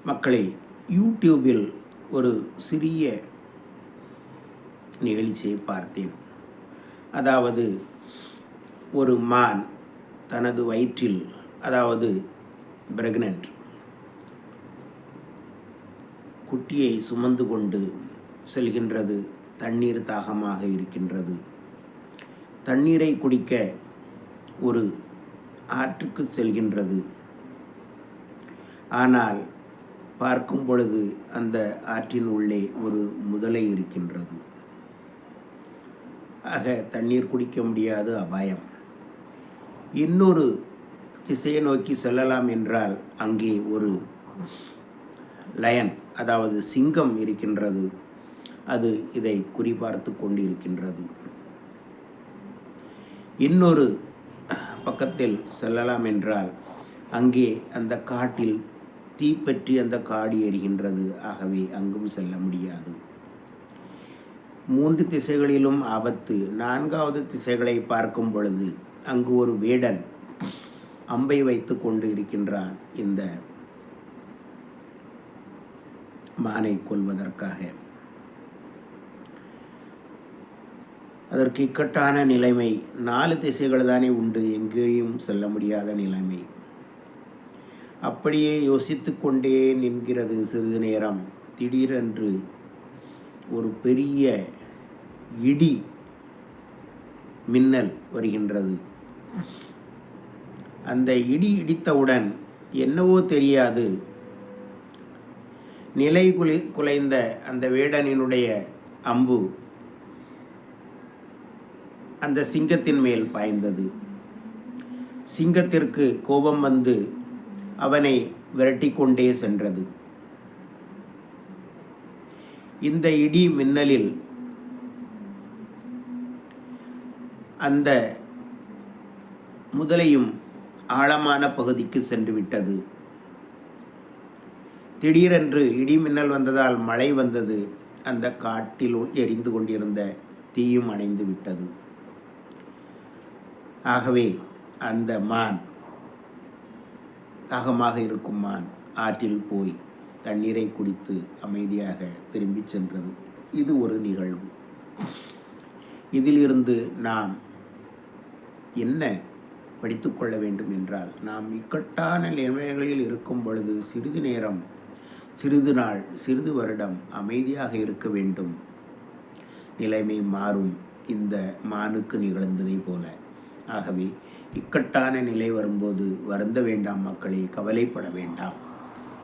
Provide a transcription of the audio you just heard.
மக்களை யூடியூபில் ஒரு சிறிய நிகழ்ச்சியை பார்த்தேன். அதாவது ஒரு மான் தனது வயிற்றில், அதாவது பிரெக்னன்ட் குட்டியை சுமந்து கொண்டு செல்கின்றது. தண்ணீர் தாகமாக இருக்கின்றது. தண்ணீரை குடிக்க ஒரு ஆற்றுக்கு செல்கின்றது. ஆனால் பார்க்கும் பொழுது அந்த ஆற்றின் உள்ளே ஒரு முதலை இருக்கின்றது. ஆக தண்ணீர் குடிக்க முடியாது, அபாயம். இன்னொரு திசையை நோக்கி செல்லலாம் என்றால் அங்கே ஒரு லயன், அதாவது சிங்கம் இருக்கின்றது. அது இதை குறிபார்த்து கொண்டு இருக்கின்றது. இன்னொரு பக்கத்தில் செல்லலாம் என்றால் அங்கே அந்த காட்டில் தீப்பற்றி அந்த காடு எரிகின்றது. ஆகவே அங்கும் செல்ல முடியாது. 3 திசைகளிலும் ஆபத்து. 4வது திசைகளை பார்க்கும் பொழுது அங்கு ஒரு வேடன் அம்பை வைத்து கொண்டு இருக்கின்றான் இந்த மானை கொல்வதற்காக. அதற்கு இக்கட்டான நிலைமை. 4 திசைகள் தானே உண்டு, எங்கேயும் செல்ல முடியாத நிலைமை. அப்படியே யோசித்து கொண்டே நிற்கிறது சிறிது நேரம். திடீரென்று ஒரு பெரிய இடி மின்னல் வருகின்றது. அந்த இடி இடித்தவுடன் என்னவோ தெரியாது, நிலை குலைந்த அந்த வேடனினுடைய அம்பு அந்த சிங்கத்தின் மேல் பாய்ந்தது. சிங்கத்திற்கு கோபம் வந்து அவனை விரட்டி கொண்டே சென்றது. இந்த இடி மின்னலில் அந்த முதலையும் ஆழமான பகுதிக்கு சென்று விட்டது. திடீரென்று இடி மின்னல் வந்ததால் மழை வந்தது. அந்த காட்டில் எரிந்து கொண்டிருந்த தீயும் அணைந்து விட்டது. ஆகவே அந்த மான், தாகமாக இருக்கும் மான், ஆற்றில் போய் தண்ணீரை குடித்து அமைதியாக திரும்பி சென்றது. இது ஒரு நிகழ்வு. இதிலிருந்து நாம் என்ன படித்து கொள்ள வேண்டும் என்றால், நாம் இக்கட்டான நிலைமைகளில் இருக்கும் பொழுது சிறிது நேரம், சிறிது நாள், சிறிது வருடம் அமைதியாக இருக்க வேண்டும். நிலைமை மாறும். இந்த மானுக்கு நிகழ்ந்ததை போல. ஆகவே இக்கட்டான நிலை வரும்போது வருந்த வேண்டாம் மக்களே, கவலைப்பட வேண்டாம்.